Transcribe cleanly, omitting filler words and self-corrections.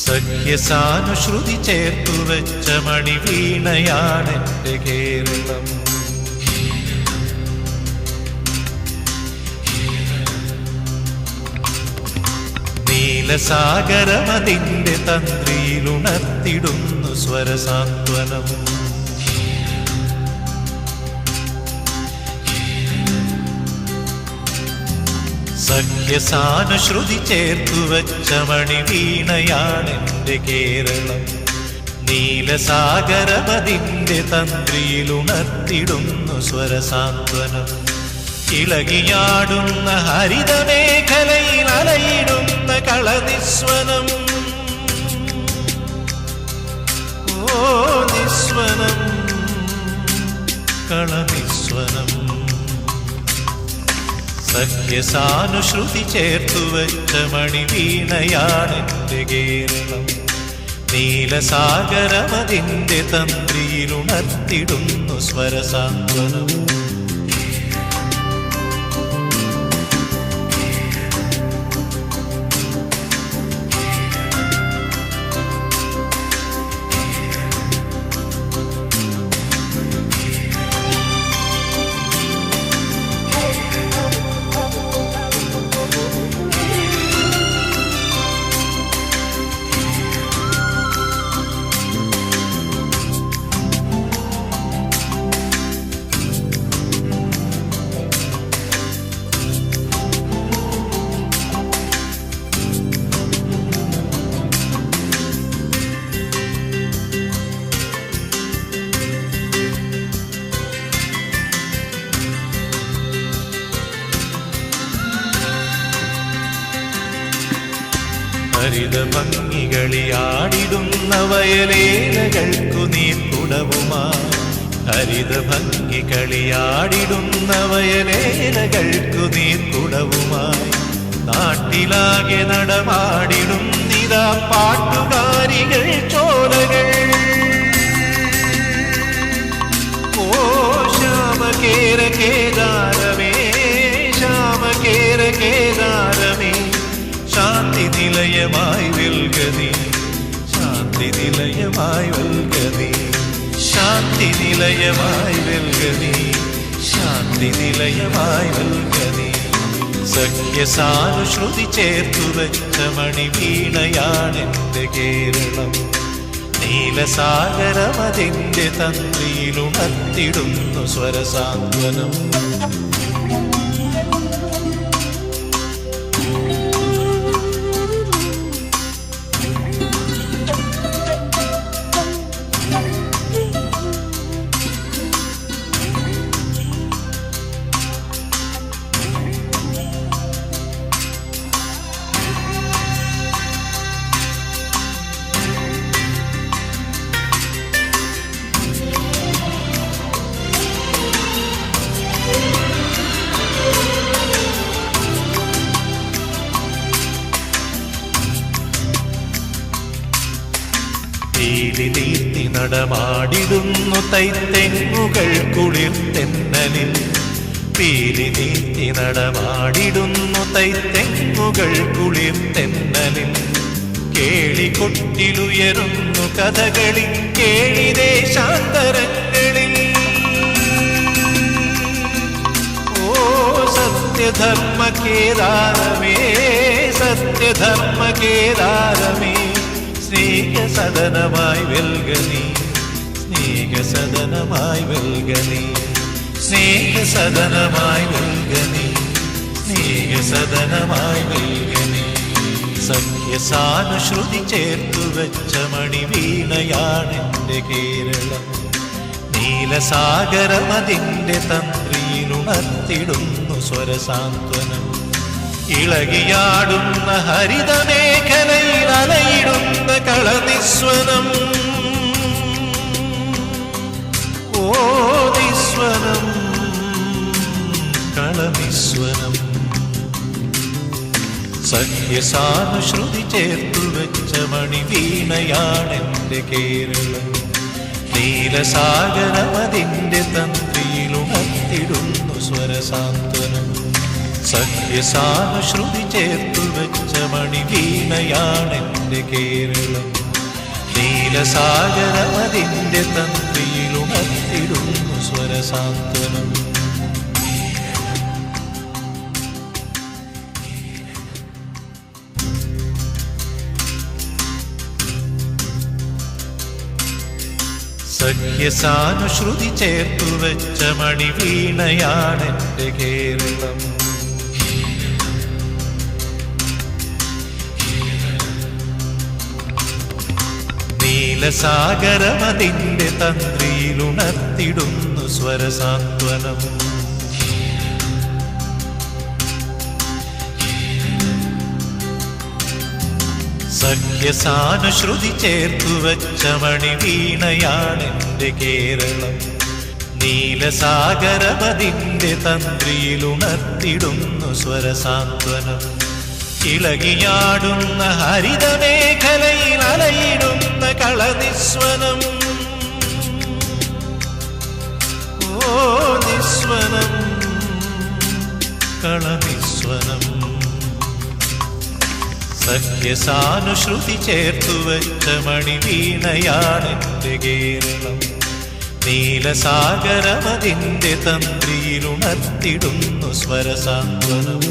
സഖ്യസാനുശ്രുതി ചേർത്തു വെച്ച മണിവീണയാണെന്റെ കേരളം. നീലസാഗരമതിന്റെ തന്ത്രിയിലുണർത്തിടുന്നു സ്വരസാന്ത്വനം. സഖ്യസാനുശ്രുതി ചേർത്തു വച്ച മണിവീണയാണെന്റെ കേരളം. നീലസാഗരമതിന്റെ തന്ത്രിയിലുണർത്തിടുന്നു സ്വരസാന്ത്വനം. ഇളകിയാടുന്ന ഹരിതമേഖലയിൽ അലയിടുന്ന കളനിസ്വനം. ഓ നിസ്വനം, കളനിസ്വനം. സഖ്യസാനുശ്രുതി ചേർത്തു വെച്ച മണിവീണയാണെന്റെ കേരളം. നീലസാഗരമതിന്റെ തന്ത്രിയിലുണർത്തിടുന്നു സ്വരസാന്ത്വനം. ഹരിതഭംഗികളിയാടിടുന്ന വയലേലകൾക്കു നീർക്കുടവുമായി. ഹരിതഭംഗികളിയാടിടുന്ന വയലേലകൾക്കു നീർക്കുടവുമായി. നാട്ടിലാകെ നടമാടിടുന്നിതാ പാട്ടുകാരികൾ ചോലകൾ. ഓ ശ്യാമകേര കേദാരമേ, ശ്യാമകേര കേദാരമേ, ശാന്തി നിലയമായി വെൽകനീ, ശാന്തി നിലയമായി വെൽകനീ, ശാന്തി നിലയമായി വെൽകനീ, ശാന്തി നിലയമായി വെൽകനീ. സഖ്യസാനുശ്രുതി ചേർത്തു വെച്ച മണിവീണയാണെന്റെ കേരളം. നീലസാഗരമതിന്റെ തന്ത്രിയിലുണർത്തിടുന്നു സ്വരസാന്ത്വനം. പീലി നീർത്തി നടമാടിടുന്നു തൈത്തെങ്ങുകൾ കുളിർത്തെന്നലിൽ. പീലി നീർത്തി നടമാടിടുന്നു തൈത്തെങ്ങുകൾ കുളിർത്തെന്നലിൽ. കേളികൊട്ടിലുയരുന്നു കഥകളി കേളിദേശാന്തരങ്ങളിൽ. ഓ സത്യധർമ്മ കേദാരമേ, സത്യധർമ്മ കേദാരമേ, സ്നേഹസദനമായി വെൽകനീ, സ്നേഹസദനമായി വെൽകനീ, സ്നേഹസദനമായി വെൽകനീ, സ്നേഹസദനമായി വെൽകനീ. സഖ്യസാനുശ്രുതി ചേർത്തു വെച്ച മണിവീണയാണെന്റെ കേരളം. നീലസാഗരമതിന്റെ തന്ത്രിയിലുണർത്തിടുന്നു സ്വരസാന്ത്വനം. ഇളകിയാടുന്ന ഹരിതമേഖലയിൽ അലയിടുന്ന കളനിസ്വനം. ഓ നിസ്വനം, കളനിസ്വനം. സഖ്യസാനുശ്രുതി ചേർത്തു വെച്ച മണിവീണയാണെന്റെ കേരളം. നീലസാഗരമതിന്റെ തന്ത്രിയിലുണർത്തിടുന്നു സ്വരസാന്ത്വനം. സഖ്യസാനുശ്രുതി ചേർത്തു വെച്ച മണിവീണയാണെന്റെ കേരളം. നീലസാഗരമതിന്റെ തന്ത്രിയിലുണർത്തിടുന്നു സ്വരസാന്ത്വനം. സഖ്യസാനുശ്രുതി ചേർത്തു വെച്ച മണിവീണയാണെന്റെ കേരളം. നീലസാഗരമതിന്റെ തന്ത്രിയിലുണർത്തിടുന്നു സ്വരസാന്ത്വനം. സഖ്യസാനുശ്രുതി ചേർത്തു വെച്ച മണിവീണയാണെന്റെ കേരളം. നീലസാഗരമതിന്റെ തന്ത്രിയിലുണർത്തിടുന്നു സ്വരസാന്ത്വനം. ഇളകിയാടുന്ന ഹരിതമേഖലയിൽ അലയിടുന്ന കളനിസ്വനം. ഓ നിസ്വനം, കളനിസ്വനം. സഖ്യസാനുശ്രുതി ചേർത്തു വെച്ച മണിവീണയാണെന്റെ കേരളം. നീലസാഗരമതിന്റെ തന്ത്രിയിലുണർത്തിടുന്നു സ്വരസാന്ത്വനം.